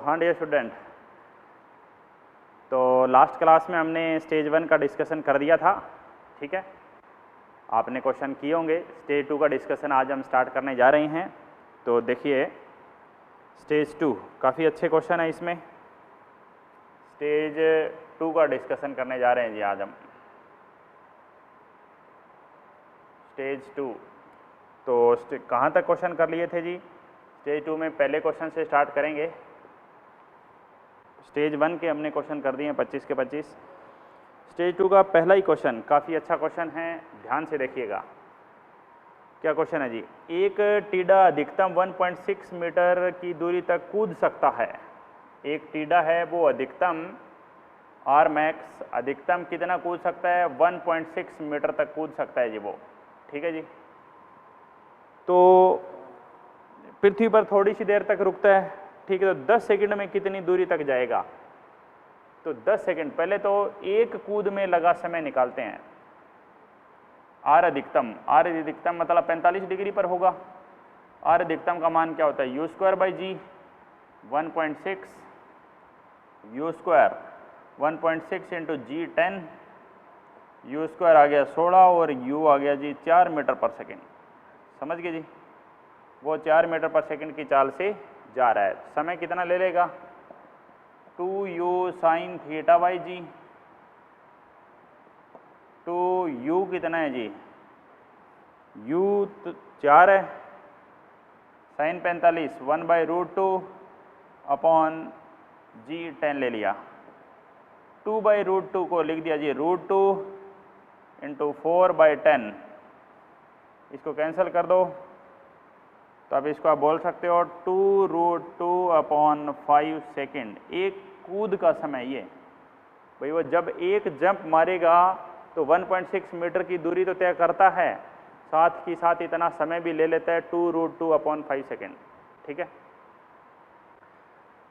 हाँ dear student, तो last class में हमने स्टेज 1 का डिस्कशन कर दिया था, ठीक है। आपने क्वेश्चन किए होंगे। स्टेज 2 का डिस्कशन आज हम स्टार्ट करने जा रहे हैं। तो देखिए स्टेज 2 काफ़ी अच्छे क्वेश्चन है इसमें। स्टेज 2 का डिस्कशन करने जा रहे हैं जी आज हम। स्टेज 2 तो कहाँ तक क्वेश्चन कर लिए थे जी? स्टेज 2 में पहले क्वेश्चन से स्टार्ट करेंगे। स्टेज 1 के हमने क्वेश्चन कर दिए हैं 25 के 25। स्टेज 2 का पहला ही क्वेश्चन काफ़ी अच्छा क्वेश्चन है, ध्यान से देखिएगा। क्या क्वेश्चन है जी? एक टीडा अधिकतम 1.6 मीटर की दूरी तक कूद सकता है। एक टीडा है वो अधिकतम आर मैक्स अधिकतम कितना कूद सकता है? 1.6 मीटर तक कूद सकता है जी वो, ठीक है जी। तो पृथ्वी पर थोड़ी सी देर तक रुकता है, ठीक है। तो 10 सेकंड में कितनी दूरी तक जाएगा? तो 10 सेकंड, पहले तो एक कूद में लगा समय निकालते हैं। आर अधिकतम मतलब 45 डिग्री पर होगा। आर अधिकतम का मान क्या होता है? U square by g 1.6, u square 1.6 into g 10, u square आ गया 16 और यू आ गया जी 4 मीटर पर सेकेंड। समझ गए जी? वो 4 मीटर पर सेकेंड की चाल से जा रहा है। समय कितना ले लेगा? 2u sign theta by g. 2u कितना है जी? u तो 4 है, साइन 45 1/√2 अपॉन जी 10 ले लिया। 2/√2 को लिख दिया जी √2 इंटू 4/10। इसको कैंसिल कर दो तो अब इसको आप बोल सकते हो 2√2 अपॉन 5 सेकेंड। एक कूद का समय ये भाई, वो जब एक जंप मारेगा तो 1.6 मीटर की दूरी तो तय करता है, साथ ही साथ इतना समय भी ले लेता है 2√2 अपॉन 5 सेकेंड, ठीक है।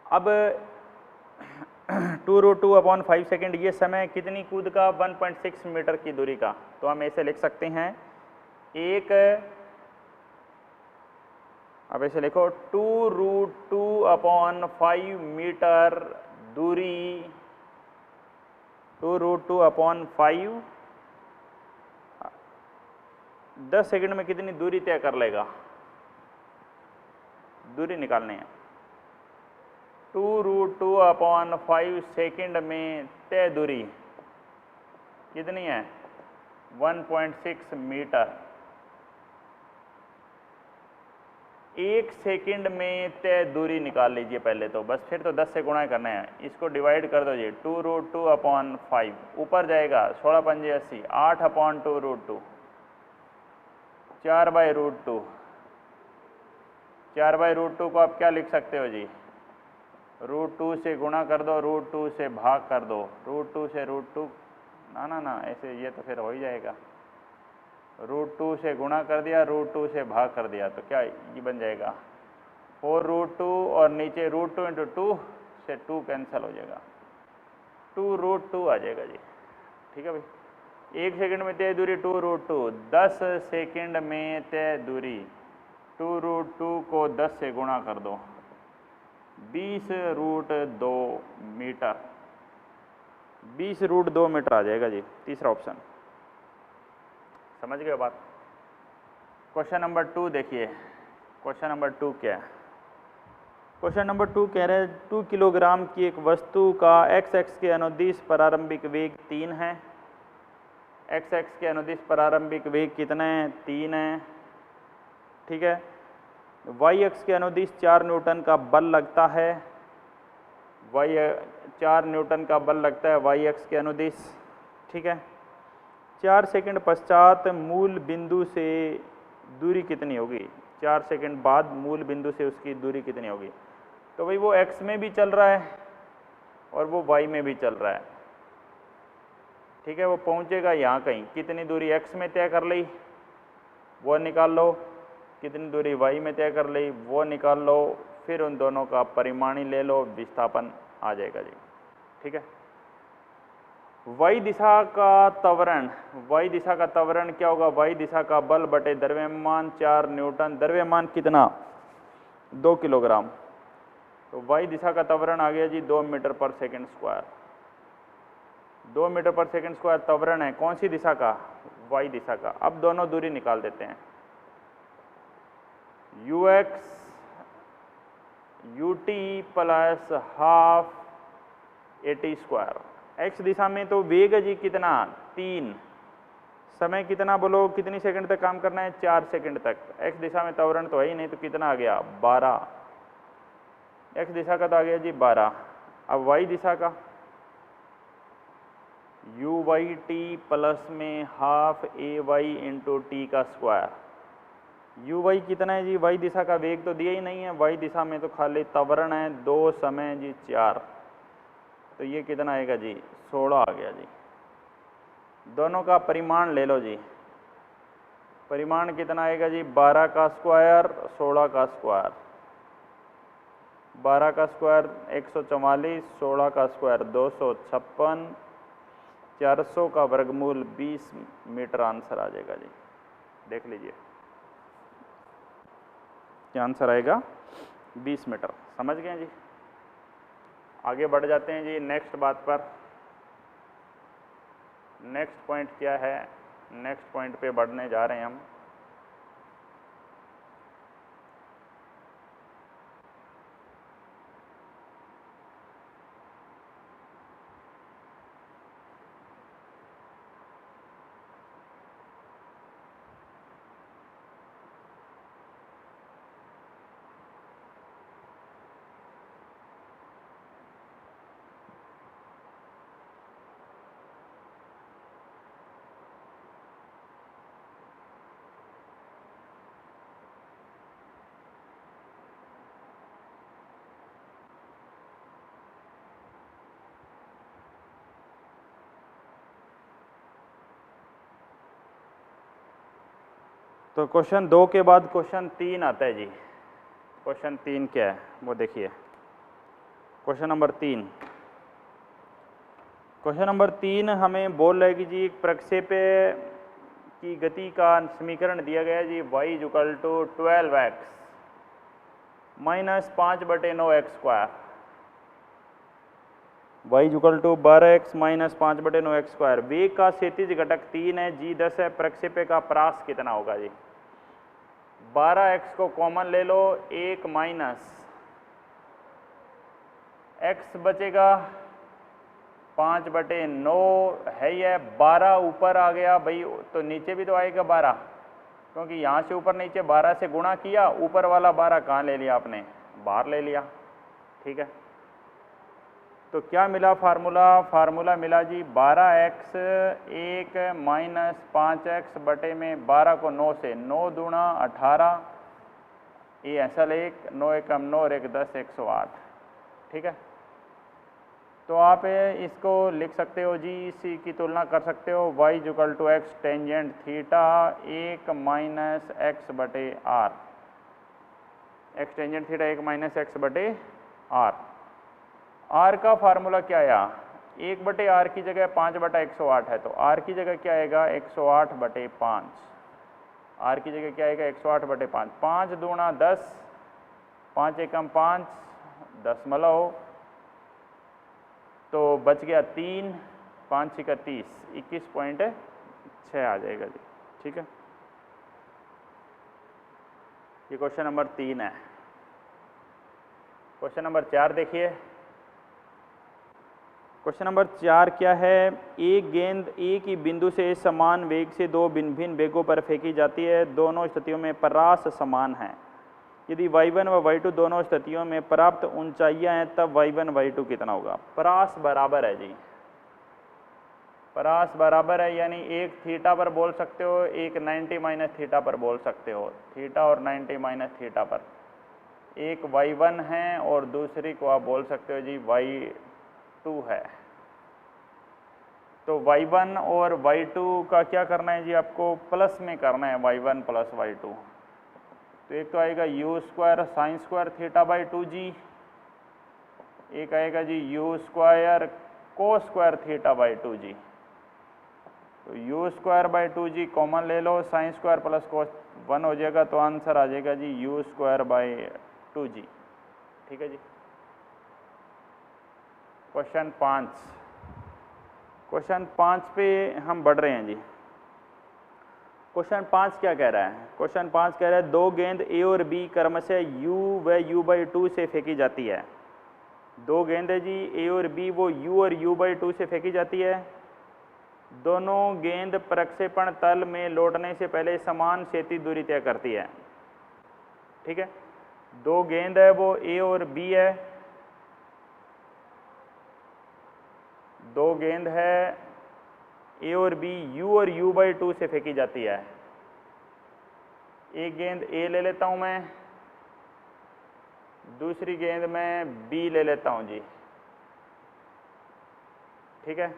अब 2√2 अपॉन 5 सेकेंड ये समय कितनी कूद का? 1.6 मीटर की दूरी का। तो हम ऐसे लिख सकते हैं, अब ऐसे लिखो 2√2 अपॉन 5 मीटर दूरी, 2√2 अपॉन 5 10 सेकंड में कितनी दूरी तय कर लेगा? दूरी निकालनी है। 2√2 अपॉन 5 सेकंड में तय दूरी कितनी है? 1.6 मीटर। एक सेकंड में तय दूरी निकाल लीजिए पहले तो, बस फिर तो 10 से गुणा करना है। इसको डिवाइड कर दो जी, 2√2 अपॉन 5 ऊपर जाएगा 16 पंजे 80, 8 अपॉन 2√2, 4/√2। 4/√2 को आप क्या लिख सकते हो जी? √2 से गुणा कर दो, √2 से भाग कर दो, √2 से √2 ना ऐसे ये तो फिर हो ही जाएगा। √2 से गुणा कर दिया, √2 से भाग कर दिया, तो क्या ये बन जाएगा 4√2 और नीचे √2 इंटू 2 से 2 कैंसिल हो जाएगा, 2√2 आ जाएगा जी, ठीक है भाई। एक सेकंड में तय दूरी 2√2, 10 सेकंड में तय दूरी 2√2 को 10 से गुणा कर दो, 20√2 मीटर, 20√2 मीटर आ जाएगा जी, तीसरा ऑप्शन। समझ गए बात? क्वेश्चन नंबर 2 देखिए। क्वेश्चन नंबर 2 क्या है? क्वेश्चन नंबर 2 कह रहे हैं 2 किलोग्राम की एक वस्तु का x के अनुदिश प्रारंभिक वेग 3 है। x के अनुदिश प्रारंभिक वेग कितना है? 3 है, ठीक है। y के अनुदिश 4 न्यूटन का बल लगता है। 4 न्यूटन का बल लगता है y के अनुदिश, ठीक है। 4 सेकंड पश्चात मूल बिंदु से दूरी कितनी होगी? 4 सेकंड बाद मूल बिंदु से उसकी दूरी कितनी होगी? तो भाई वो x में भी चल रहा है और वो y में भी चल रहा है, ठीक है। वो पहुंचेगा यहाँ कहीं, कितनी दूरी x में तय कर ली वो निकाल लो, कितनी दूरी y में तय कर ली वो निकाल लो, फिर उन दोनों का परिमाणी ले लो, विस्थापन आ जाएगा जी, ठीक है। y दिशा का त्वरण क्या होगा? y दिशा का बल बटे द्रव्यमान 4 न्यूटन। द्रव्यमान कितना? 2 किलोग्राम। तो वाई दिशा का त्वरण आ गया जी 2 मीटर पर सेकंड स्क्वायर। 2 मीटर पर सेकंड स्क्वायर त्वरण है, कौन सी दिशा का? वाई दिशा का। अब दोनों दूरी निकाल देते हैं, u x u t plus half a t square. X दिशा में तो वेग है जी कितना? 3। समय कितना बोलो, कितनी सेकंड तक काम करना है? 4 सेकंड तक। एक्स दिशा में त्वरण तो है ही नहीं, तो कितना आ गया? 12। एक्स दिशा का तो आ गया जी 12। अब वाई दिशा का, यू वाई टी प्लस में हाफ ए वाई इंटू टी का स्क्वायर। यू वाई कितना है जी? वाई दिशा का वेग तो दिया ही नहीं है, वाई दिशा में तो खाली त्वरण है, 2 समय जी 4, तो ये कितना आएगा जी? 16 आ गया जी। दोनों का परिमाण ले लो जी, परिमाण कितना आएगा जी? 12 का स्क्वायर 16 का स्क्वायर। 12 का स्क्वायर 144, 16 का स्क्वायर 256, 400 का वर्गमूल 20 मीटर आंसर आ जाएगा जी। देख लीजिए क्या आंसर आएगा? 20 मीटर। समझ गए जी? आगे बढ़ जाते हैं जी नेक्स्ट बात पर। नेक्स्ट पॉइंट क्या है? नेक्स्ट पॉइंट पे बढ़ने जा रहे हैं हम। तो क्वेश्चन 2 के बाद क्वेश्चन 3 आता है जी। क्वेश्चन 3 क्या है वो देखिए। क्वेश्चन नंबर 3, क्वेश्चन नंबर 3 हमें बोल रहा है कि जी एक प्रक्षेप्य की गति का समीकरण दिया गया है जी, y equal to 12x minus 5/9x²। y equal to 12x minus 5/9x²। वेग का क्षैतिज घटक 3 है, जी 10 है, प्रक्षेप्य का परास कितना होगा जी? 12x को कॉमन ले लो, 1 माइनस x बचेगा 5/9 है, यह 12 ऊपर आ गया भाई, तो नीचे भी तो आएगा 12, क्योंकि यहाँ से ऊपर नीचे 12 से गुणा किया, ऊपर वाला 12 कहाँ ले लिया आपने? बाहर ले लिया। ठीक है, तो क्या मिला फार्मूला? फार्मूला मिला जी 12x 1 माइनस 5x बटे में 12 को 9 से, 9 दूना 18, ये ऐसा 1, 9 एकम 9 और 1 10, 108। ठीक है, तो आप इसको लिख सकते हो जी, इसी की तुलना कर सकते हो, y equal to x tangent theta 1 minus x बटे r. X tangent theta 1 minus x बटे आर। आर का फार्मूला क्या आया? 1/r की जगह 5/108 है, तो आर की जगह क्या आएगा? 108/5। आर की जगह क्या आएगा? 108/5। 5 दूना 10, 5 एकम 5, 10 तो बच गया 3, 5 6 30, 21.6 आ जाएगा जी। ठीक है, ये क्वेश्चन नंबर 3 है। क्वेश्चन नंबर 4 देखिए। क्वेश्चन नंबर 4 क्या है? एक गेंद एक ही बिंदु से समान वेग से 2 भिन्न भिन्न वेगों पर फेंकी जाती है, दोनों स्थितियों में परास समान है। यदि y1 व y2 दोनों स्थितियों में प्राप्त ऊंचाइयां हैं, तब y1 y2 कितना होगा? परास बराबर है जी, परास बराबर है, यानी एक थीटा पर बोल सकते हो, एक 90 माइनस थीटा पर बोल सकते हो, थीटा और 90 माइनस थीटा पर। एक y1 है और दूसरी को आप बोल सकते हो जी y2 है। तो y1 और y2 का क्या करना है जी? आपको प्लस में करना है, y1 प्लस y2। तो एक तो आएगा u square sine square theta by 2g, एक आएगा जी u square cos square theta by 2g। तो u square by 2g common ले लो, साइन स्क्वायर प्लस कोस 1 हो जाएगा, तो आंसर आ जाएगा जी u स्क्वायर बाई 2g। ठीक है जी, क्वेश्चन 5, क्वेश्चन 5 पे हम बढ़ रहे हैं जी। क्वेश्चन 5 क्या कह रहा है? क्वेश्चन 5 कह रहा है दो गेंद ए और बी क्रमशः u व u/2 से फेंकी जाती है। दो गेंद है जी ए और बी, वो u और u/2 से फेंकी जाती है। दोनों गेंद प्रक्षेपण तल में लौटने से पहले समान क्षैतिज दूरी तय करती है। ठीक है, दो गेंद है वो ए और बी है, दो गेंद है ए और बी, u और u/2 से फेंकी जाती है। एक गेंद ए ले लेता हूं मैं, दूसरी गेंद मैं बी ले लेता हूं जी। ठीक है,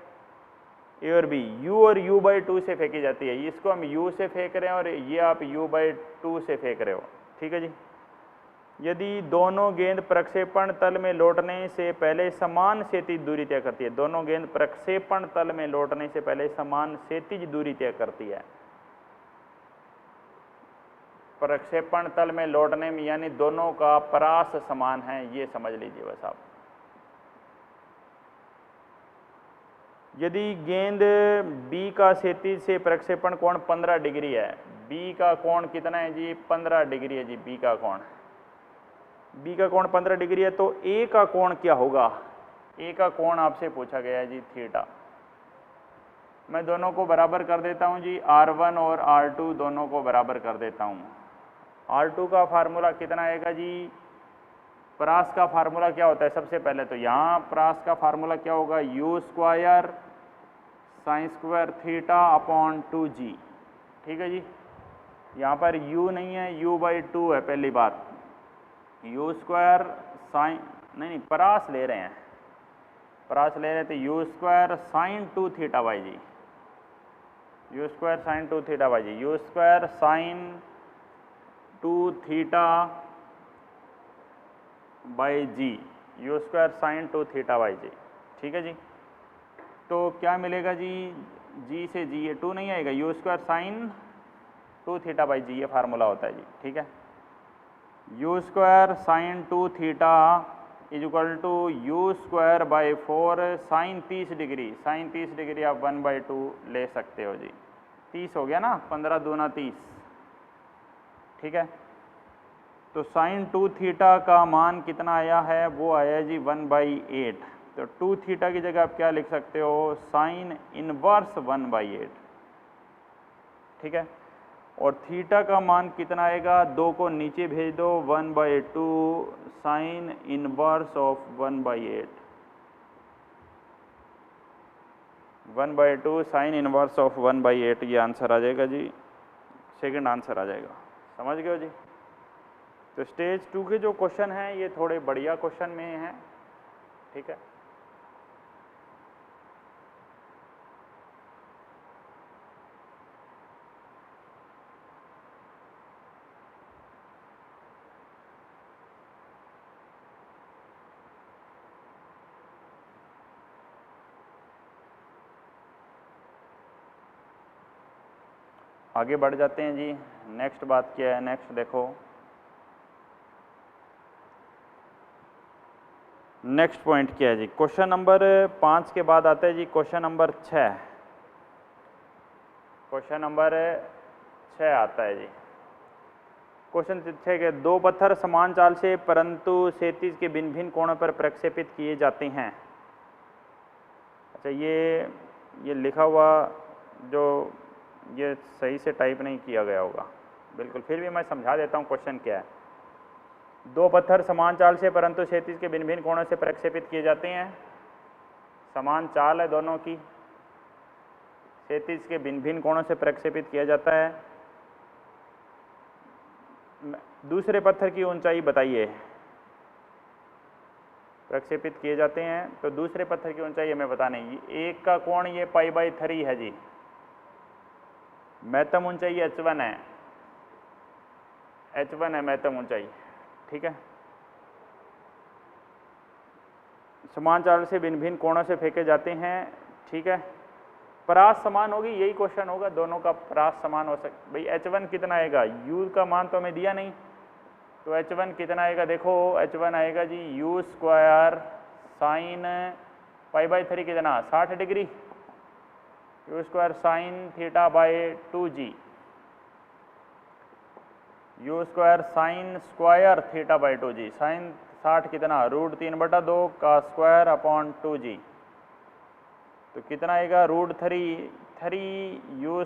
ए और बी u और u/2 से फेंकी जाती है। इसको हम u से फेंक रहे हैं और ये आप u/2 से फेंक रहे हो। ठीक है जी। यदि दोनों गेंद प्रक्षेपण तल में लौटने से पहले समान क्षैतिज दूरी तय करती है, दोनों गेंद प्रक्षेपण तल में लौटने से पहले समान क्षैतिज दूरी तय करती है। प्रक्षेपण तल में लौटने में यानी दोनों का परास समान है, ये समझ लीजिए बस आप। यदि गेंद बी का क्षैतिज से प्रक्षेपण कोण 15 डिग्री है, बी का कोण कितना है जी? 15 डिग्री है जी बी का कोण। बी का कोण 15 डिग्री है, तो ए का कोण क्या होगा? ए का कोण आपसे पूछा गया है जी थीटा। मैं दोनों को बराबर कर देता हूं जी, R1 और R2 दोनों को बराबर कर देता हूं। R2 का फार्मूला कितना आएगा जी? परास का फार्मूला क्या होता है? सबसे पहले तो यहाँ परास का फार्मूला क्या होगा? u² sin² theta upon 2g। ठीक है जी, यहाँ पर u नहीं है, u/2 है पहली बात। u² साइन नहीं परास ले रहे हैं, परास ले रहे थे, u² sin 2 theta by g, u² sin 2 theta by g, u² sin 2 theta by g, u² sin 2 theta by g. ठीक है जी, तो क्या मिलेगा जी? g से g ये 2 नहीं आएगा, u² sin 2 थीटा बाई जी, ये फार्मूला होता है जी। ठीक है, u² sin 2 theta is equal to u² by 4 sine 30 degree. Sine 30 degree आप 1/2 ले सकते हो जी। 30 हो गया ना, 15 दूना 30। ठीक है, तो साइन 2 थीटा का मान कितना आया है? वो आया जी 1/8। तो 2 थीटा की जगह आप क्या लिख सकते हो? Sine inverse 1/8। ठीक है, और थीटा का मान कितना आएगा? 2 को नीचे भेज दो, 1/2 sine inverse of 1/8। 1/2 sine inverse of 1/8 ये आंसर आ जाएगा जी, सेकंड आंसर आ जाएगा। समझ गए हो जी? तो स्टेज 2 के जो क्वेश्चन हैं ये थोड़े बढ़िया क्वेश्चन में हैं। ठीक है, आगे बढ़ जाते हैं जी। नेक्स्ट बात क्या है? नेक्स्ट देखो, नेक्स्ट पॉइंट क्या है जी? क्वेश्चन नंबर 5 के बाद आता है जी क्वेश्चन नंबर 6। क्वेश्चन नंबर 6 आता है जी। क्वेश्चन 6 के दो पत्थर समान चाल से परंतु क्षैतिज के भिन्न भिन्न कोणों पर प्रक्षेपित किए जाते हैं। अच्छा, ये लिखा हुआ जो ये सही से टाइप नहीं किया गया होगा बिल्कुल, फिर भी मैं समझा देता हूँ क्वेश्चन क्या है। दो पत्थर समान चाल से परंतु क्षैतिज के भिन्न भिन्न कोणों से प्रक्षेपित किए जाते हैं। समान चाल है दोनों की, क्षैतिज के भिन्न भिन्न कोणों से प्रक्षेपित किया जाता है। दूसरे पत्थर की ऊंचाई बताइए। प्रक्षेपित किए जाते हैं तो दूसरे पत्थर की ऊंचाई हमें बतानी है। एक का कोण ये π/3 है जी, महत्तम ऊंचाई h1 है, h1 है महत्तम ऊंचाई। ठीक है, समान चाल से भिन्न भिन्न कोणों से फेंके जाते हैं। ठीक है, परास समान होगी, यही क्वेश्चन होगा, दोनों का परास समान हो सकता। भाई h1 कितना आएगा? u का मान तो हमें दिया नहीं, तो h1 कितना आएगा? देखो h1 आएगा जी u² साइन π/3 कितना 60 degree, u square sine theta by 2g, u square sine square theta by 2g, sine 60 कितना √3/2 का स्क्वायर अपॉन 2g, तो कितना आएगा √3 यू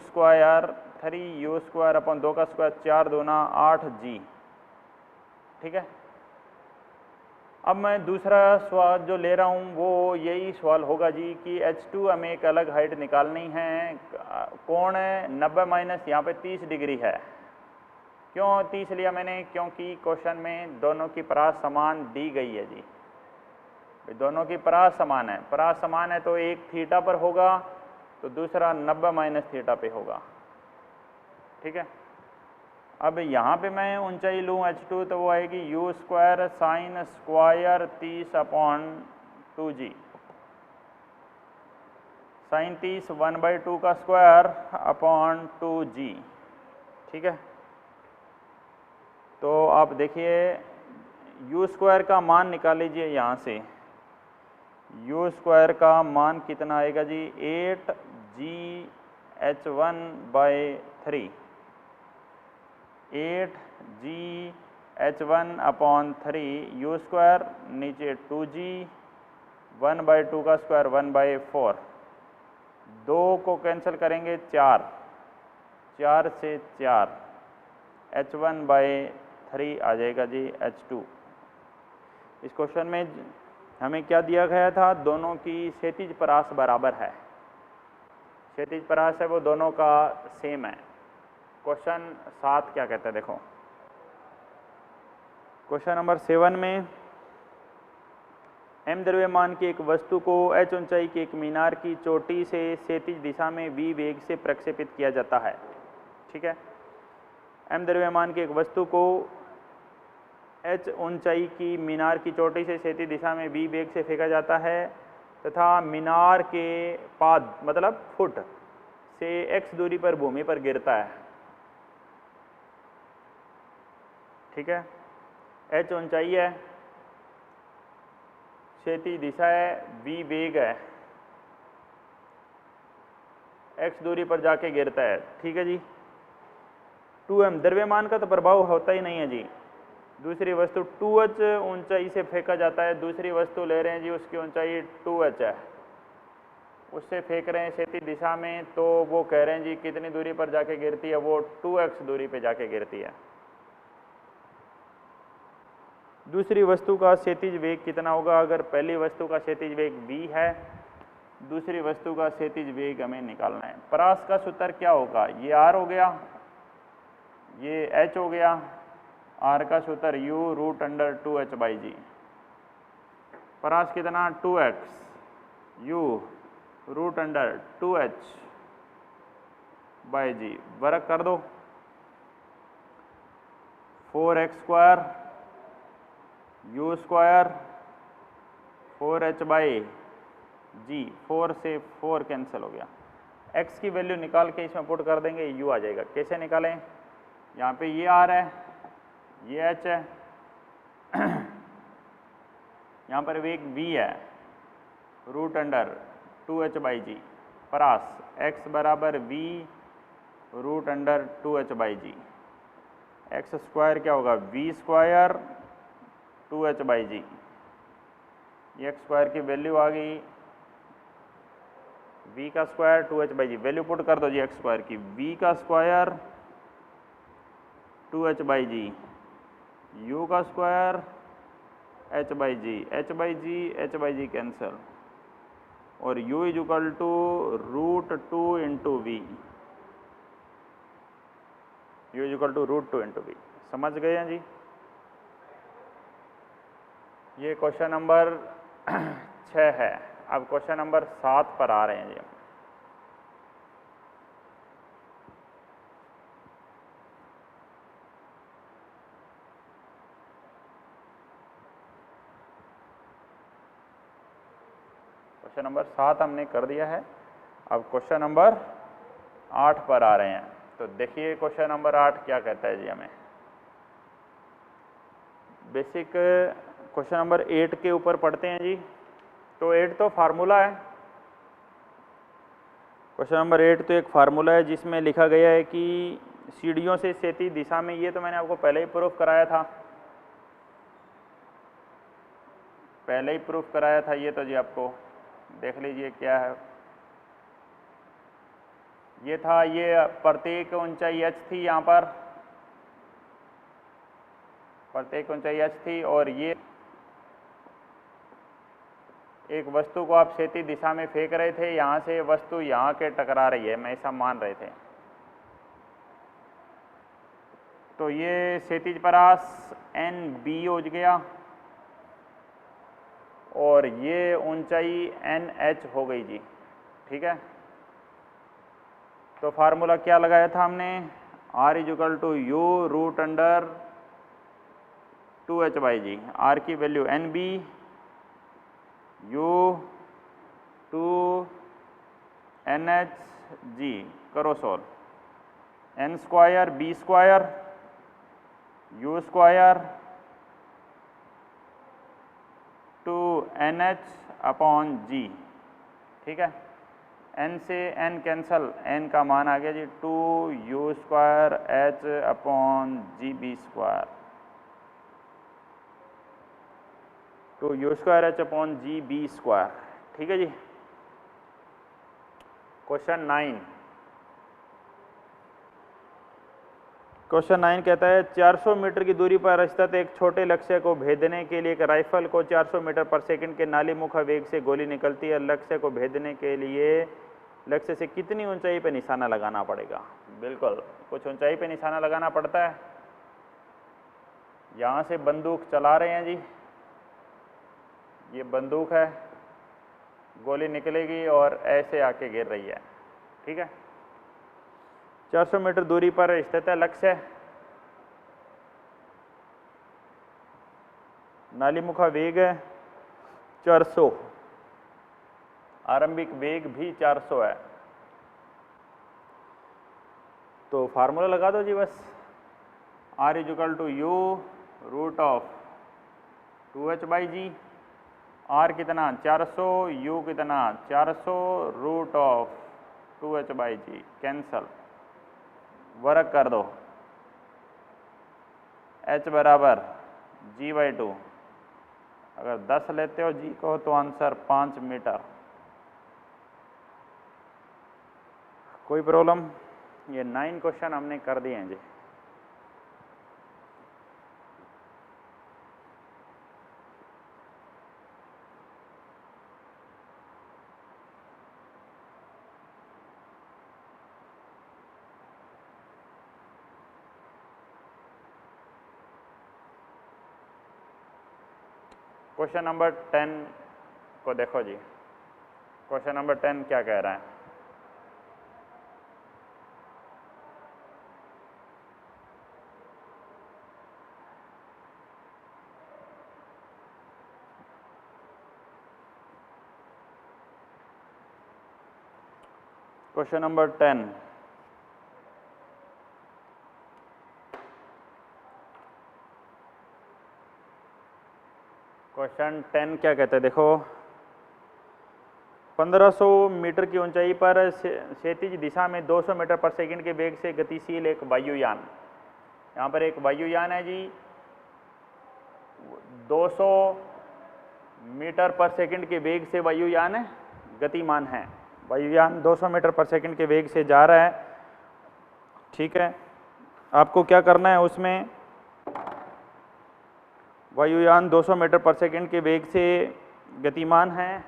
स्क्वायर अपॉन 2 का स्क्वायर 4 दूना 8g। ठीक है, अब मैं दूसरा सवाल जो ले रहा हूँ वो यही सवाल होगा जी कि H2 हमें एक अलग हाइट निकालनी है, कोण 90 - यहाँ पे 30 डिग्री है। क्यों 30 लिया मैंने? क्योंकि क्वेश्चन में दोनों की परास समान दी गई है जी, दोनों की परास समान है, परास समान है तो एक थीटा पर होगा तो दूसरा 90 - थीटा पे होगा। ठीक है, अब यहाँ पे मैं ऊंचाई लूँ H2 तो वो आएगी u square sine square 30 upon 2g, sine 30 1/2 का स्क्वायर अपॉन 2g। ठीक है, तो आप देखिए यू स्क्वायर का मान निकाल लीजिए यहाँ से, यू स्क्वायर का मान कितना आएगा जी 8gh1/3, 8gh1 upon 3 you square, नीचे 2g 1/2 का स्क्वायर 1/4, 2 को कैंसिल करेंगे 4 से 4, h1/3 आ जाएगा जी H2। इस क्वेश्चन में हमें क्या दिया गया था? दोनों की क्षैतिज परास बराबर है, क्षैतिज परास है वो दोनों का सेम है। क्वेश्चन 7 क्या कहता है देखो, क्वेश्चन नंबर 7 में m द्रव्यमान की एक वस्तु को h ऊंचाई की एक मीनार की चोटी से क्षैतिज दिशा में v वेग से प्रक्षेपित किया जाता है। ठीक है, m द्रव्यमान की एक वस्तु को h ऊंचाई की मीनार की चोटी से क्षैतिज दिशा में v वेग से फेंका जाता है तथा मीनार के पाद मतलब फुट से x दूरी पर भूमि पर गिरता है। ठीक है, h ऊंचाई है, क्षैतिज दिशा है, v वेग है, x दूरी पर जाके गिरता है। ठीक है जी, 2m द्रव्यमान का तो प्रभाव होता ही नहीं है जी, दूसरी वस्तु 2h ऊंचाई से फेंका जाता है, दूसरी वस्तु ले रहे हैं जी उसकी ऊंचाई 2h है, उससे फेंक रहे हैं क्षैतिज दिशा में, तो वो कह रहे हैं जी कितनी दूरी पर जाके गिरती है? वो 2x दूरी पे जाके गिरती है। दूसरी वस्तु का क्षैतिज वेग कितना होगा? अगर पहली वस्तु का क्षैतिज वेग v है, दूसरी वस्तु का क्षैतिज वेग हमें निकालना है। परास का सूत्र क्या होगा? ये r हो गया, ये h हो गया, r का सूत्र u √2h/g, परास कितना 2x, u √2h/g, वर्ग कर दो 4x² u स्क्वायर 4h/g, 4 से 4 कैंसिल हो गया, x की वैल्यू निकाल के इसमें पुट कर देंगे, u आ जाएगा। कैसे निकालें? यहाँ पे ये r है, ये h है, यहाँ पर वेग v है √2h/g, परास x बराबर v √2h/g, x स्क्वायर क्या होगा? v स्क्वायर 2h/g, ये x स्क्वायर की वैल्यू आ गई, v का स्क्वायर 2h/g, वैल्यू पुट कर दो जी x स्क्वायर की, v का स्क्वायर 2h/g, u का स्क्वायर h/g, h/g कैंसिल, और u = √2 × v, u = √2 × v। समझ गए हैं जी? ये क्वेश्चन नंबर 6 है। अब क्वेश्चन नंबर 7 पर आ रहे हैं जी। क्वेश्चन नंबर 7 हमने कर दिया है, अब क्वेश्चन नंबर 8 पर आ रहे हैं। तो देखिए क्वेश्चन नंबर 8 क्या कहता है जी हमें। बेसिक क्वेश्चन नंबर 8 के ऊपर पढ़ते हैं जी। तो 8 तो फार्मूला है, क्वेश्चन नंबर 8 तो एक फार्मूला है जिसमें लिखा गया है कि सीढ़ियों से क्षैतिज दिशा में, ये तो मैंने आपको पहले ही प्रूफ कराया था, ये तो जी आपको देख लीजिए क्या है। ये था, ये प्रत्येक ऊंचाई h थी, यहाँ पर प्रत्येक ऊंचाई h थी, और ये एक वस्तु को आप क्षैतिज दिशा में फेंक रहे थे, यहाँ से वस्तु यहाँ के टकरा रही है, मैं ऐसा मान रहे थे। तो ये क्षैतिज परास NB हो गया और ये ऊंचाई NH हो गई जी, ठीक है। तो फार्मूला क्या लगाया था हमने, R = U√2H/g। R की वैल्यू NB U2NHG, करो solve. N² B² U² 2NH/g, ठीक है। n से n कैंसल, n का मान आ गया जी 2U²H/GB², 2U²H/GB², ठीक है जी। क्वेश्चन 9 कहता है 400 मीटर की दूरी पर स्थित एक छोटे लक्ष्य को भेदने के लिए एक राइफल को 400 मीटर पर सेकंड के नालीमुखा वेग से गोली निकलती है। लक्ष्य को भेदने के लिए लक्ष्य से कितनी ऊंचाई पर निशाना लगाना पड़ेगा। बिल्कुल कुछ ऊंचाई पे निशाना लगाना पड़ता है। यहाँ से बंदूक चला रहे हैं जी, ये बंदूक है, गोली निकलेगी और ऐसे आके गिर रही है, ठीक है। 400 मीटर दूरी पर स्थित है लक्ष्य, नालीमुखा वेग है 400, आरंभिक वेग भी 400 है। तो फार्मूला लगा दो जी बस, R = U√2H/g। R कितना 400, U कितना 400, √2H/g, कैंसल, वर्ग कर दो, H बराबर G/2। अगर 10 लेते हो G को तो आंसर 5 मीटर। कोई प्रॉब्लम। ये 9 क्वेश्चन हमने कर दिए हैं जी। क्वेश्चन नंबर 10 को देखो जी। क्वेश्चन नंबर 10 क्या कह रहा है, क्वेश्चन नंबर 10, क्वेश्चन 10 क्या कहते हैं देखो, 1500 मीटर की ऊंचाई पर क्षैतिज दिशा में 200 मीटर पर सेकंड के वेग से गतिशील एक वायुयान, यहाँ पर एक वायुयान है जी, 200 मीटर पर सेकंड के वेग से वायुयान है, गतिमान है। वायुयान 200 मीटर पर सेकंड के वेग से जा रहा है, ठीक है। आपको क्या करना है, उसमें वायुयान 200 मीटर पर सेकंड के वेग से गतिमान है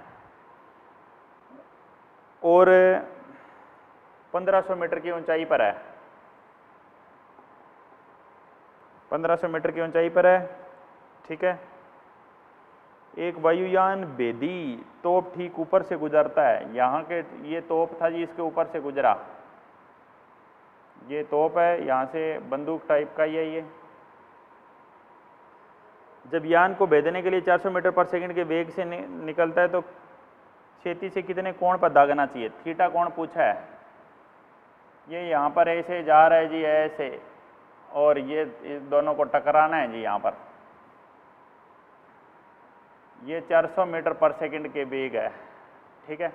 और 1500 मीटर की ऊंचाई पर है, 1500 मीटर की ऊंचाई पर है, ठीक है। एक वायुयान बेदी तोप ठीक ऊपर से गुजरता है, यहाँ के ये तोप था जी, इसके ऊपर से गुजरा, ये तोप है, यहाँ से बंदूक टाइप का ही है ये। जब यान को भेदने के लिए 400 मीटर पर सेकंड के वेग से निकलता है तो क्षैतिज से कितने कोण पर दागना चाहिए, थीटा कोण पूछा है। ये यहाँ पर ऐसे जा रहा है जी, ऐसे, और ये इस दोनों को टकराना है जी, यहाँ पर ये 400 मीटर पर सेकंड के वेग है, ठीक है।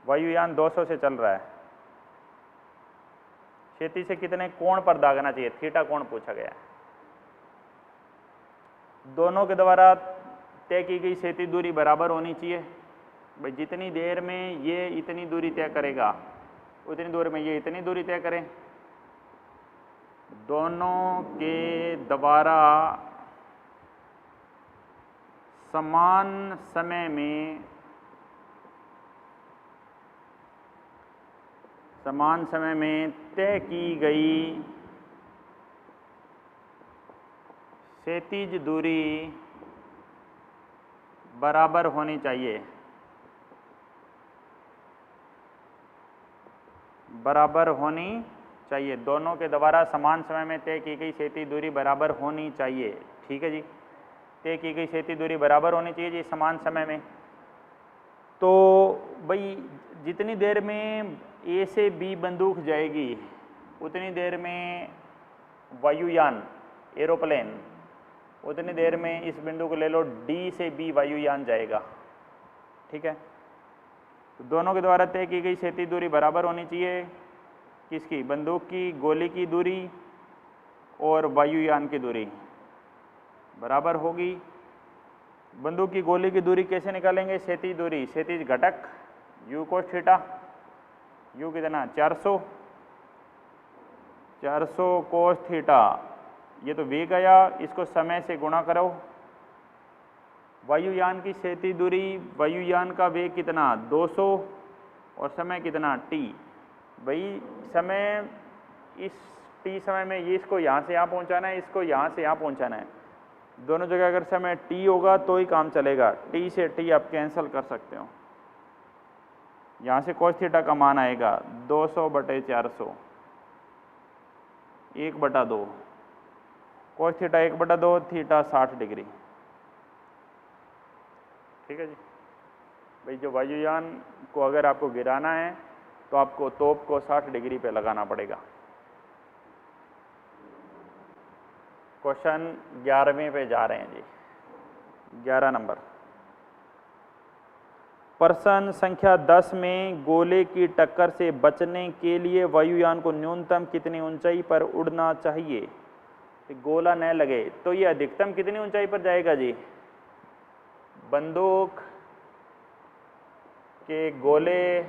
वायुयान 200 से चल रहा है। क्षितिज से कितने कोण पर दागना चाहिए, थीटा कोण पूछा गया है। दोनों के द्वारा तय की गई क्षैतिज दूरी बराबर होनी चाहिए। भाई जितनी देर में ये इतनी दूरी तय करेगा उतनी दूर में ये इतनी दूरी तय करें। दोनों के द्वारा समान समय में तय की गई क्षैतिज दूरी बराबर होनी चाहिए। बराबर होनी चाहिए। दोनों के द्वारा समान समय में तय की गई क्षैतिज दूरी बराबर होनी चाहिए, ठीक है जी। तय की गई क्षैतिज दूरी बराबर होनी चाहिए जी समान समय में। तो भाई जितनी देर में ए से बी बंदूक जाएगी उतनी देर में वायुयान एरोप्लेन, उतनी देर में इस बिंदु को ले लो डी से बी वायुयान जाएगा, ठीक है। तो दोनों के द्वारा तय की गई क्षैतिज दूरी बराबर होनी चाहिए। किसकी? बंदूक की गोली की दूरी और वायुयान की दूरी बराबर होगी। बंदूक की गोली की दूरी कैसे निकालेंगे? क्षैतिज दूरी, क्षैतिज घटक u cos थीटा, u कितना 400 cos थीटा, ये तो वेग आया, इसको समय से गुणा करो। वायुयान की क्षैतिज दूरी, वायुयान का वेग कितना 200 और समय कितना t। भाई समय इस t समय में ये इसको यहाँ से यहाँ पहुँचाना है, इसको यहाँ से यहाँ पहुँचाना है। दोनों जगह अगर समय t होगा तो ही काम चलेगा। t से t आप कैंसिल कर सकते हो। यहाँ से cos थीटा का मान आएगा 200/400 1/2, cos थीटा 1/2, थीटा 60 डिग्री, ठीक है जी। भाई जो वायुयान को अगर आपको गिराना है तो आपको तोप को 60 डिग्री पे लगाना पड़ेगा। क्वेश्चन 11वें पे जा रहे हैं जी, 11 नंबर। प्रश्न संख्या 10 में गोले की टक्कर से बचने के लिए वायुयान को न्यूनतम कितनी ऊंचाई पर उड़ना चाहिए? गोला न लगे तो ये अधिकतम कितनी ऊंचाई पर जाएगा जी? बंदूक के गोले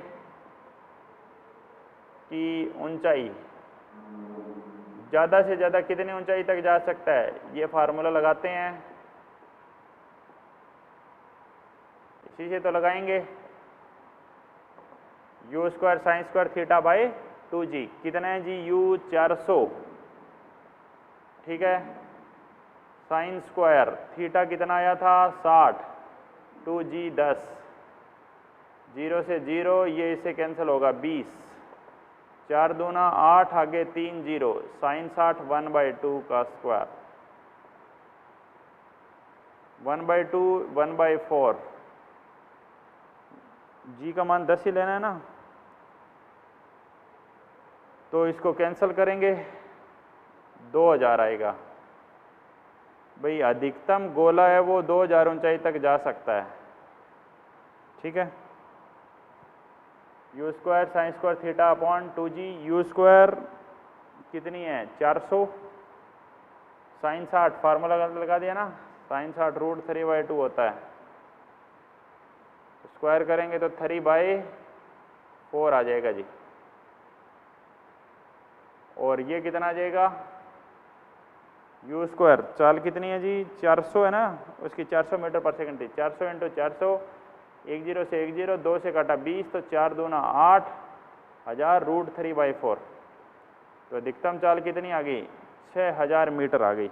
की ऊंचाई ज़्यादा से ज़्यादा कितनी ऊंचाई तक जा सकता है? ये फार्मूला लगाते हैं, इसी से तो लगाएंगे। u square sine square theta by 2g कितना है जी? u 400, ठीक है। साइन स्क्वायर थीटा कितना आया था 60, 2g 10, 0 से 0, ये इससे कैंसिल होगा 20, 4 दूना 8, आगे 3 0, साइन 60 1/2 का स्क्वायर, 1/2 1/4, जी का मान 10 ही लेना है ना, तो इसको कैंसिल करेंगे 2000 आएगा। भाई अधिकतम गोला है वो 2000 ऊंचाई तक जा सकता है, ठीक है। u square sine square theta upon 2g, u square कितनी है 400, साइन 60 फार्मूला लगा दिया ना, साइन 60 √3/2 होता है। स्क्वायर करेंगे तो 3/4 आ जाएगा जी। और ये कितना आ जाएगा? u स्क्वायर चाल कितनी है जी? 400 है ना, उसकी 400 मीटर पर सेकंड थी। 400 × 400, 10 से 10, 2 से काटा 20, तो 4 दूना 8, 1000 √3/4। तो अधिकतम चाल कितनी आ गई? 6000 मीटर आ गई।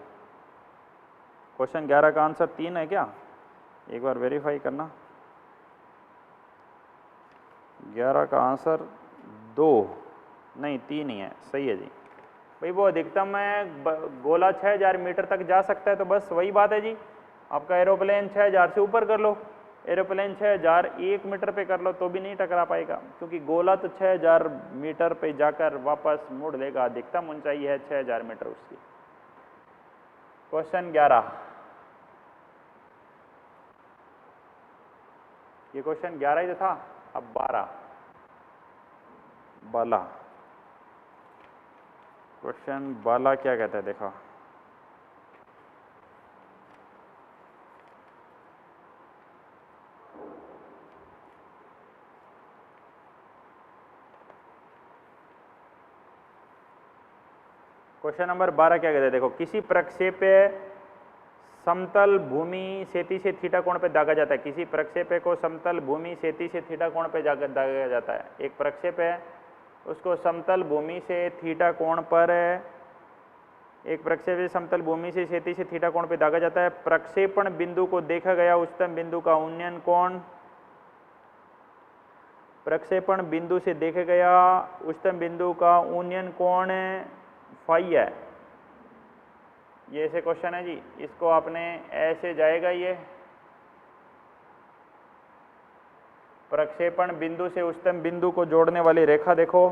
क्वेश्चन 11 का आंसर 3 है क्या? एक बार वेरीफाई करना। 11 का आंसर 2 नहीं 3 ही है, सही है जी। भाई वो अधिकतम है, गोला 6000 मीटर तक जा सकता है, तो बस वही बात है जी। आपका एरोप्लेन 6000 से ऊपर कर लो, एरोप्लेन 6000 1 मीटर पे कर लो तो भी नहीं टकरा पाएगा, क्योंकि गोला तो 6000 मीटर पे जाकर वापस मुड़ लेगा। अधिकतम ऊंचाई है 6000 मीटर उसकी। क्वेश्चन 11, ये क्वेश्चन 11 ही तो था, अब 12 बाला। क्वेश्चन बाला क्या कहता है देखो। क्वेश्चन नंबर 12 क्या कहता है देखो, किसी प्रक्षेप्य समतल भूमि सेती से थीटा कोण पे दागा जाता है। किसी प्रक्षेप्य को समतल भूमि सेती से थीटा कोण पे दागा जाता है। एक प्रक्षेप है, उसको समतल भूमि से थीटा कोण पर, एक प्रक्षेप समतल भूमि से सेती से थीटा कोण पे दागा जाता है। प्रक्षेपण बिंदु को देखा गया उच्चतम बिंदु का उन्नयन कोण, प्रक्षेपण बिंदु से देखे गया उच्चतम बिंदु का उन्नयन कोण फाई है। ये ऐसे क्वेश्चन है जी, इसको आपने ऐसे जाएगा, ये प्रक्षेपण बिंदु से उच्चतम बिंदु को जोड़ने वाली रेखा देखो,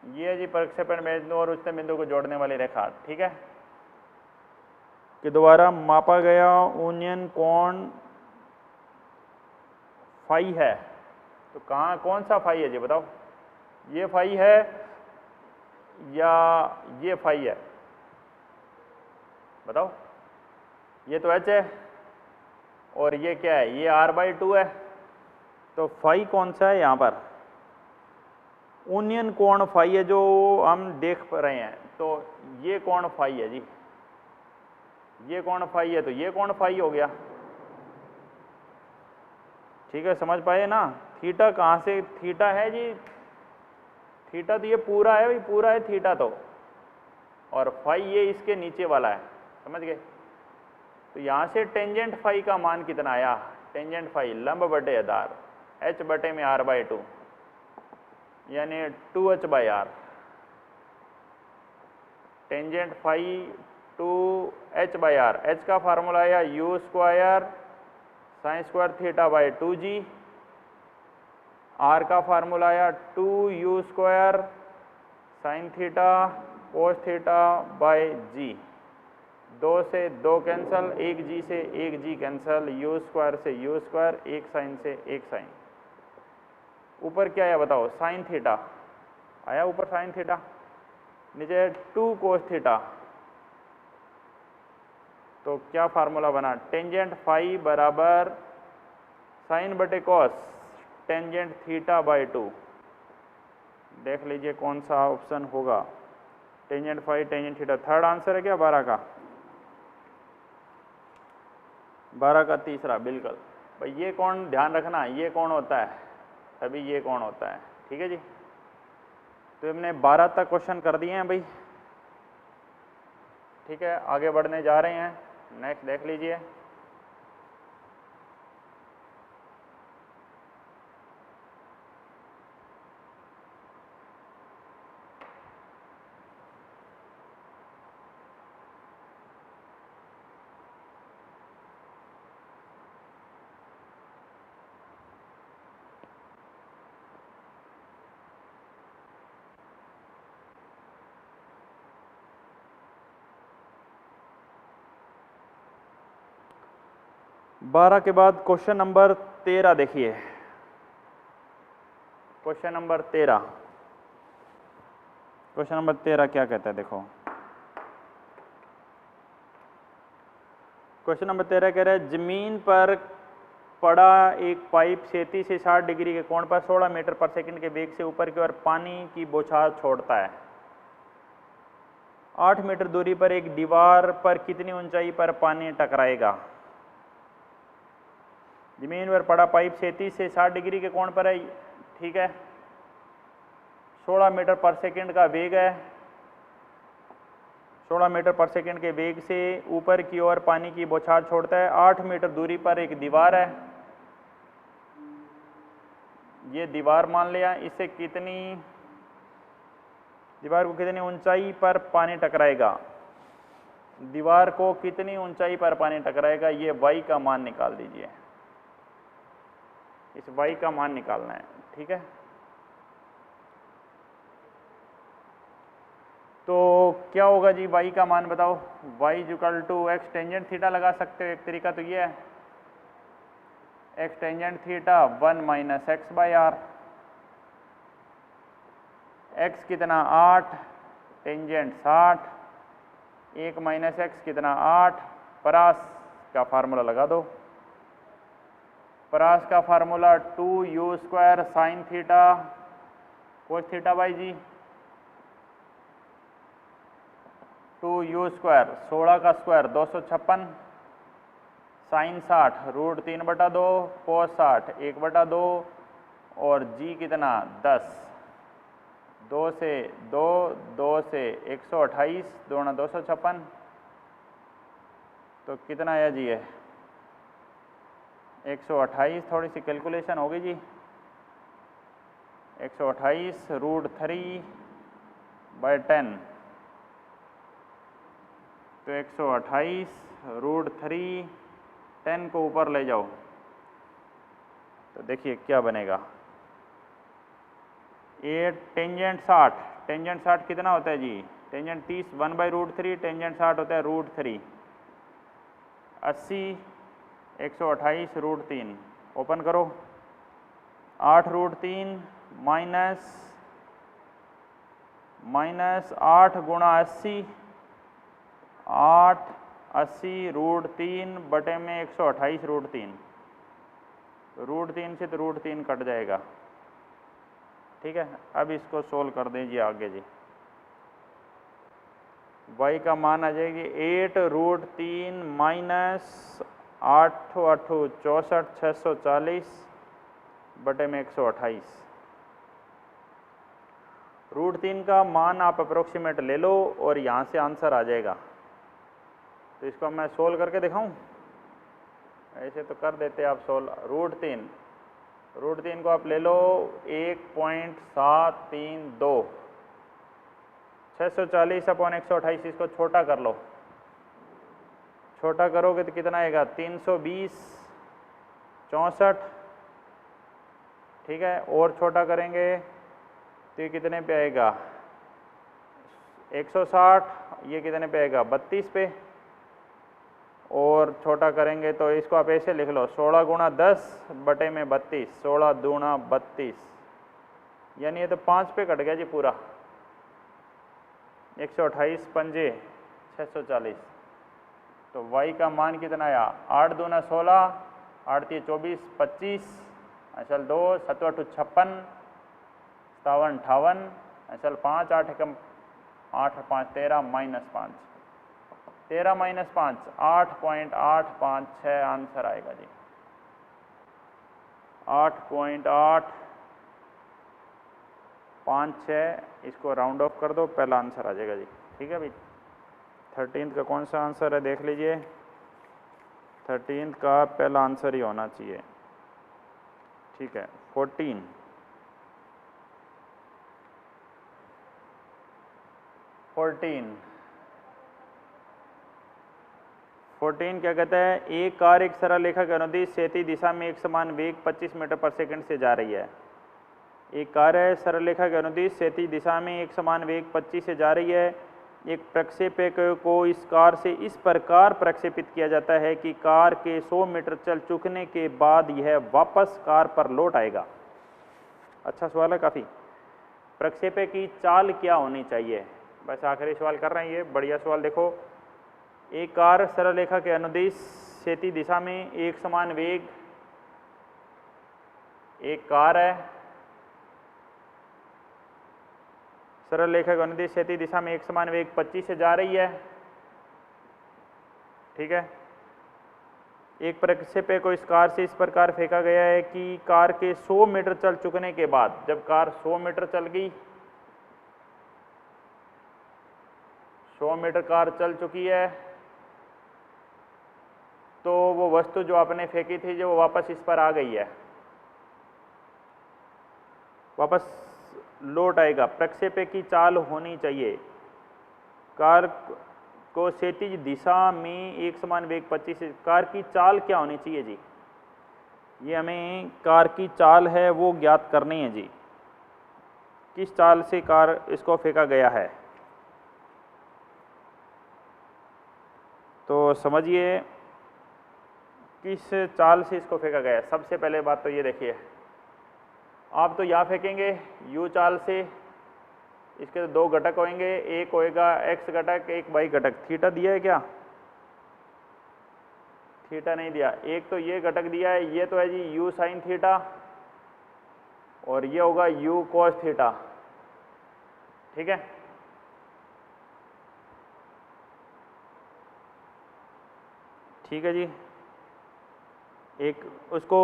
ये जी प्रक्षेपण बिंदु और उच्चतम बिंदु को जोड़ने वाली रेखा, ठीक है, के द्वारा मापा गया उन्नयन कोण फाई है। तो कहाँ कौन सा फाई है जी बताओ, ये फाई है या ये फाई है, बताओ। ये तो एच है और ये क्या है, ये r/2 है। तो फाई कौन सा है यहाँ पर, उन्नयन कोण फाई है जो हम देख रहे हैं। तो ये कोण फाई है जी, ये कोण फाई है, तो ये कोण फाई हो गया, ठीक है, समझ पाए ना। थीटा कहाँ से, थीटा है जी, थीटा तो ये पूरा है भाई, पूरा है थीटा तो, और फाई ये इसके नीचे वाला है, समझ गए। तो यहाँ से टेंजेंट फाई का मान कितना आया, टेंजेंट फाई लंब बटे आधार h बटे में r/2 यानी 2h/r। Tangent phi 2h/r, h का फार्मूला आया u square sine square theta by 2g, r का फार्मूला आया 2u square sine theta cos theta by g। 2 से 2 कैंसल, 1g से 1g कैंसल, u स्क्वायर से u स्क्वायर, 1 साइन से 1 sign. ऊपर क्या आया बताओ, साइन थीटा आया ऊपर, साइन थीटा, नीचे 2 कोस थीटा। तो क्या फार्मूला बना, टेंजेंट फाई बराबर साइन बटे कॉस टेंजेंट थीटा बाई 2। देख लीजिए कौन सा ऑप्शन होगा, tangent phi tangent theta. Third answer है क्या 12 का, 12 का तीसरा, बिल्कुल भाई। ये कौन ध्यान रखना, ये कौन होता है, तभी ये कौन होता है, ठीक है जी। तो हमने 12 तक क्वेश्चन कर दिए हैं भाई, ठीक है, आगे बढ़ने जा रहे हैं। नेक्स्ट देख लीजिए, बारह के बाद क्वेश्चन नंबर 13 देखिए। क्वेश्चन नंबर 13, क्वेश्चन नंबर 13 क्या कहता है देखो। क्वेश्चन नंबर 13 कह रहा है, जमीन पर पड़ा एक पाइप 37 से 60 डिग्री के कोण पर 16 मीटर पर सेकंड के वेग से ऊपर की ओर पानी की बौछार छोड़ता है। 8 मीटर दूरी पर एक दीवार पर कितनी ऊंचाई पर पानी टकराएगा। जमीन पर पड़ा पाइप 37 से 60 डिग्री के कोण पर है, ठीक है, 16 मीटर पर सेकंड का वेग है, 16 मीटर पर सेकंड के वेग से ऊपर की ओर पानी की बौछार छोड़ता है। 8 मीटर दूरी पर एक दीवार है, ये दीवार मान लिया, इससे कितनी, दीवार को कितनी ऊंचाई पर पानी टकराएगा, दीवार को कितनी ऊंचाई पर पानी टकराएगा, ये y का मान निकाल दीजिए। इस y का मान निकालना है, ठीक है। तो क्या होगा जी, y का मान बताओ। y equal to x tangent theta लगा सकते हो, एक तरीका तो ये है, x tangent theta 1 minus x by R. X कितना 8, टेंजेंट 60, 1 माइनस एक्स कितना 8, परास का फार्मूला लगा दो। परास का formula 2u square sine theta cos theta by g, 2u square 16 का स्क्वायर 256, साइन 60 रूट 3/2, कोस 60 1/2, और जी कितना 10, 2 से 2, 2 से 128, 2 × 256, तो कितना आया जी है 128। थोड़ी सी कैलकुलेशन होगी जी, 128 रूट 3/10, तो 128 रूट 3, 10 को ऊपर ले जाओ तो देखिए क्या बनेगा। ये टेंजेंट 60, टेंजेंट 60 कितना होता है जी, टेंजेंट 30 1/√3, टेंजेंट 60 होता है √3, 80, 128 √3, ओपन करो, 8 √3 माइनस 8 गुणा 80, 8 80 √3 बटे में 128 √3, √3 से तो √3 कट जाएगा। ठीक है, अब इसको सोल्व कर दीजिए आगे जी। y का मान आ जाएगी 8 √3 माइनस 8 8 64 640 बटे में 128। √3 का मान आप अप्रोक्सीमेट ले लो और यहाँ से आंसर आ जाएगा। तो इसको मैं सोल्व करके दिखाऊं, ऐसे तो कर देते आप सोल्व। √3 को आप ले लो 1.732, 640 अपॉन 128, इसको छोटा कर लो, छोटा करोगे तो कितना आएगा 320 64, ठीक है, और छोटा करेंगे तो ये कितने पे आएगा 160, ये कितने पे आएगा 32 पे, और छोटा करेंगे तो इसको आप ऐसे लिख लो 16 गुणा 10 बटे में 32, 16 दूना 32, यानी ये तो 5 पे कट गया जी पूरा। 128 पंजे 640, तो y का मान कितना आया 8 दूना 16, 8 3 24 25, असल 2 7 8 56, 57 58, असल 5 8 एकम 8 5 13 माइनस 5, 13 माइनस 5 8.856 आंसर आएगा जी, 8.856, इसको राउंड ऑफ कर दो, पहला आंसर आ जाएगा जी। ठीक है भाई, 13th का कौन सा आंसर है देख लीजिए, 13th का पहला आंसर ही होना चाहिए। ठीक है, 14 क्या कहता है, एक कार एक सरल रेखा के अनुदिश क्षैतिज दिशा में एक समान वेग 25 मीटर पर सेकंड से जा रही है। एक कार है, सरल रेखा के अनुदिश क्षैतिज दिशा में एक समान वेग 25 से जा रही है। एक प्रक्षेपक को इस कार से इस प्रकार प्रक्षेपित किया जाता है कि कार के 100 मीटर चल चुकने के बाद यह वापस कार पर लौट आएगा। अच्छा सवाल है काफ़ी। प्रक्षेपक की चाल क्या होनी चाहिए, बस आखिरी सवाल कर रहे हैं, ये बढ़िया सवाल देखो। एक कार सरल रेखा के अनुदिश क्षैतिज दिशा में एक समान वेग, एक कार है सरल रेखा के अनुदिश क्षैतिज दिशा में एक समान वेग 25 से जा रही है। ठीक है, एक प्रक्षेपक को इस कार से इस प्रकार फेंका गया है कि कार के 100 मीटर चल चुकने के बाद, जब कार 100 मीटर चल गई, 100 मीटर कार चल चुकी है, तो वो वस्तु जो आपने फेंकी थी जो वो वापस इस पर आ गई है, वापस लौट आएगा। प्रक्षेपक की चाल होनी चाहिए, कार को क्षैतिज दिशा में एक समान वेग 25 से, कार की चाल क्या होनी चाहिए जी, ये हमें कार की चाल है वो ज्ञात करनी है जी, किस चाल से कार इसको फेंका गया है। तो समझिए किस चाल से इसको फेंका गया है। सबसे पहले बात तो ये देखिए, आप तो यहाँ फेंकेंगे यू चाल से, इसके तो दो घटक होंगे, एक होएगा एक्स घटक, एक वाई घटक। थीटा दिया है क्या? थीटा नहीं दिया। एक तो ये घटक दिया है, ये तो है जी यू साइन थीटा, और ये होगा यू कॉस थीटा। ठीक है, ठीक है जी। एक उसको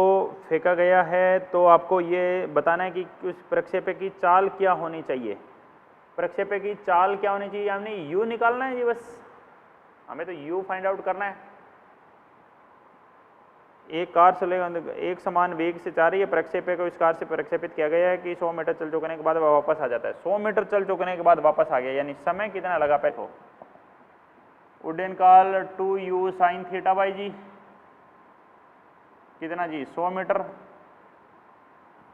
फेंका गया है, तो आपको ये बताना है कि उस प्रक्षेपक की चाल क्या होनी चाहिए। प्रक्षेपक की चाल क्या होनी चाहिए? हमने यू निकालना है जी, बस हमें तो यू फाइंड आउट करना है। एक कार चलेगा, एक समान वेग से जा रही है, प्रक्षेपक को इस कार से प्रक्षेपित किया गया है कि 100 मीटर चल चुकने के बाद वह वापस आ जाता है। 100 मीटर चल चुकने के बाद वापस आ गया, यानी समय कितना लगा पे हो। उड्डयन काल 2u साइन थीटा बाई जी, कितना जी? 100 मीटर।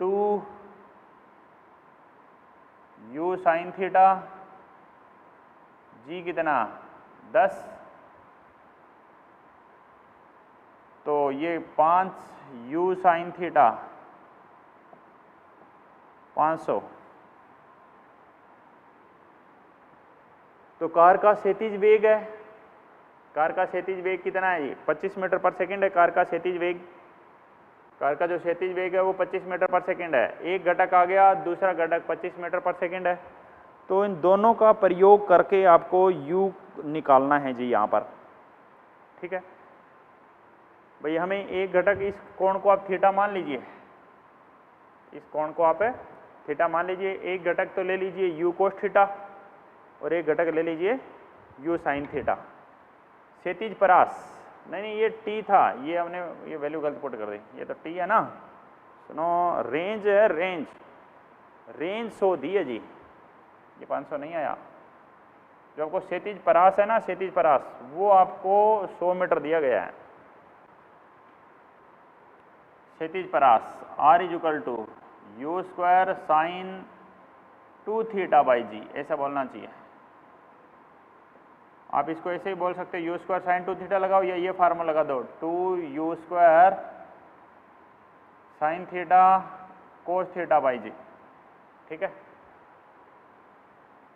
2u साइन थीटा जी कितना? 10। तो ये 5u साइन थीटा 500। तो कार का क्षैतिज वेग है, कार का क्षैतिज वेग कितना है जी? 25 मीटर पर सेकंड है कार का क्षैतिज वेग। कार का जो क्षैतिज वेग है वो 25 मीटर पर सेकंड है। एक घटक आ गया, दूसरा घटक 25 मीटर पर सेकंड है। तो इन दोनों का प्रयोग करके आपको u निकालना है जी यहाँ पर। ठीक है भाई, हमें एक घटक, इस कोण को आप थीटा मान लीजिए, इस कोण को आप थीटा मान लीजिए। एक घटक तो ले लीजिए यू कोस थीटा, और एक घटक ले लीजिए यू साइन थीटा। क्षैतिज परास, नहीं ये टी था, ये हमने ये वैल्यू गलत पुट कर दी, ये तो टी है ना। सुनो, रेंज है, रेंज 100 दी है जी, ये 500 नहीं आया। जो आपको क्षैतिज परास है ना, क्षैतिज परास, वो आपको 100 मीटर दिया गया है। क्षैतिज परास R equal to u square sine 2 theta by g, ऐसा बोलना चाहिए। आप इसको ऐसे ही बोल सकते हो, यू स्क्वायर साइन 2 थीटा लगाओ, या ये फार्मूला लगा दो, 2u square sine theta cos theta by g. ठीक है,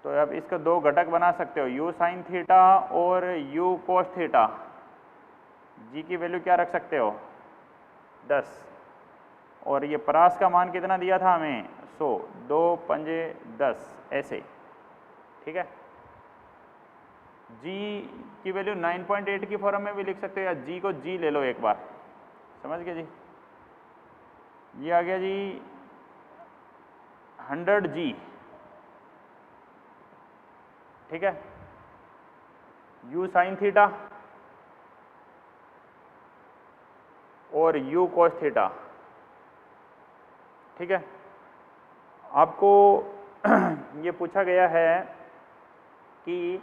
तो अब इसको दो घटक बना सकते हो, u साइन थीटा और u कोस थीटा। जी की वैल्यू क्या रख सकते हो? 10। और ये परास का मान कितना दिया था हमें? 100। 2 पंजे 10 ऐसे। ठीक है, g की वैल्यू 9.8 की फॉर्म में भी लिख सकते हो, या g को g ले लो एक बार, समझ गए जी। ये आ गया जी 100g। ठीक है, u साइन थीटा और u कोस थीटा। ठीक है, आपको ये पूछा गया है कि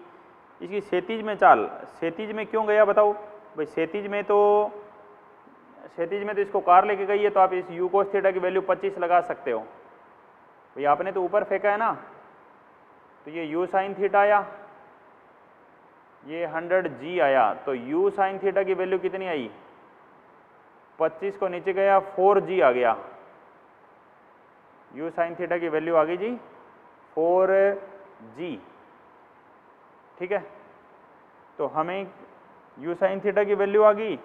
इसकी क्षैतिज में चाल, क्षैतिज में क्यों गया बताओ भाई। क्षैतिज में तो इसको कार लेके गई है, तो आप इस u कोस थीटा की वैल्यू 25 लगा सकते हो भाई। आपने तो ऊपर फेंका है ना, तो ये u साइन थीटा आया, ये 100g आया, तो u साइन थीटा की वैल्यू कितनी आई? 25 को नीचे गया, 4g आ गया। u साइन थीटा की वैल्यू आ गई जी 4g। ठीक है, तो हमें u साइन थीटा की वैल्यू आ गई,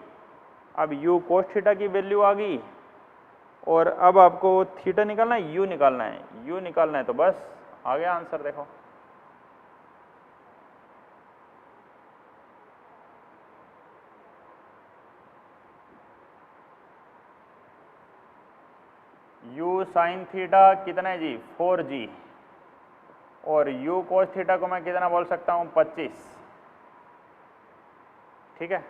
अब u कोस थीटा की वैल्यू आ गई, और अब आपको थीटा निकालना है, u निकालना है, u निकालना है, तो बस आ गया आंसर। देखो u साइन थीटा कितना है जी? 4g, और u कोस थीटा को मैं कितना बोल सकता हूँ? 25। ठीक है,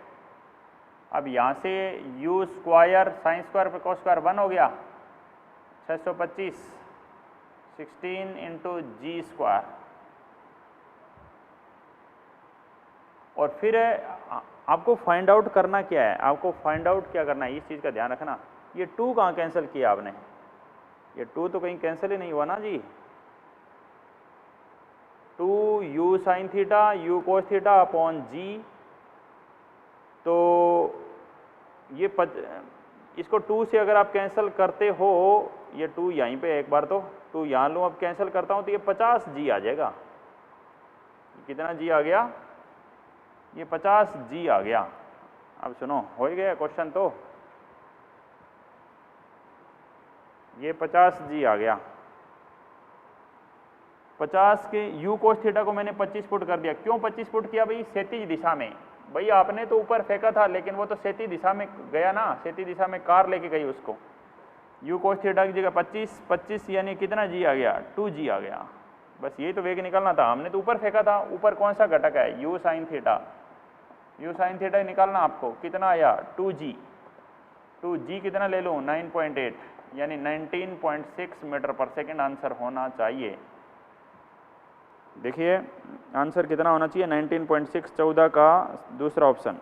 अब यहाँ से u स्क्वायर साइन स्क्वायर पर कोस स्क्वायर 1 हो गया, 625 16 इंटू जी स्क्वायर। और फिर आपको फाइंड आउट करना क्या है? आपको फाइंड आउट क्या करना है, इस चीज़ का ध्यान रखना। ये 2 कहाँ कैंसिल किया आपने? ये 2 तो कहीं कैंसिल ही नहीं हुआ ना जी। 2u sine theta u cos theta upon g तो ये इसको 2 से अगर आप कैंसिल करते हो, ये 2 यहीं पे एक बार तो 2 यहाँ लूँ, अब कैंसिल करता हूँ तो ये 50 जी आ जाएगा। कितना जी आ गया? ये 50 जी आ गया। अब सुनो, हो ही गया क्वेश्चन तो, ये 50 जी आ गया। 50 के u cos थीटा को मैंने 25 फुट कर दिया। क्यों 25 फुट किया भाई? क्षैतिज दिशा में। भाई आपने तो ऊपर फेंका था, लेकिन वो तो क्षैतिज दिशा में गया ना, क्षैतिज दिशा में कार लेके गई उसको। u cos थीटा की जगह 25 यानी कितना जी आ गया? 2 जी आ गया। बस यही तो वेग निकालना था, हमने तो ऊपर फेंका था। ऊपर कौन सा घटक है? u sin theta. u sin theta निकालना आपको, कितना आया? 2g। 2g कितना ले लूँ? 9.8 यानी 19.6 मीटर पर सेकेंड आंसर होना चाहिए। देखिए आंसर कितना होना चाहिए? 19.6, 14 का दूसरा ऑप्शन,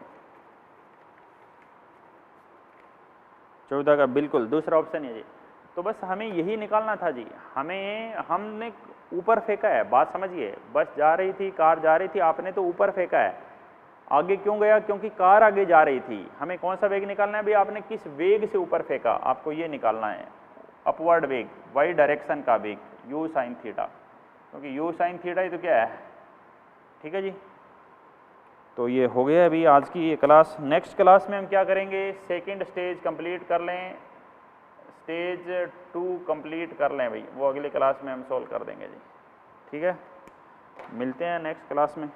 14 का बिल्कुल दूसरा ऑप्शन है जी। तो बस हमें यही निकालना था जी। हमने ऊपर फेंका है, बात समझिए। बस जा रही थी, कार जा रही थी, आपने तो ऊपर फेंका है। आगे क्यों गया? क्योंकि कार आगे जा रही थी। हमें कौन सा वेग निकालना है भाई? आपने किस वेग से ऊपर फेंका, आपको ये निकालना है। अपवर्ड वेग, वाई डायरेक्शन का वेग, u sin थीटा, क्योंकि u sin थीटा ही तो क्या है। ठीक है जी। तो ये हो गया अभी आज की ये क्लास। नेक्स्ट क्लास में हम क्या करेंगे? सेकंड स्टेज कंप्लीट कर लें, स्टेज 2 कंप्लीट कर लें भाई, वो अगली क्लास में हम सोल्व कर देंगे जी। ठीक है, मिलते हैं नेक्स्ट क्लास में।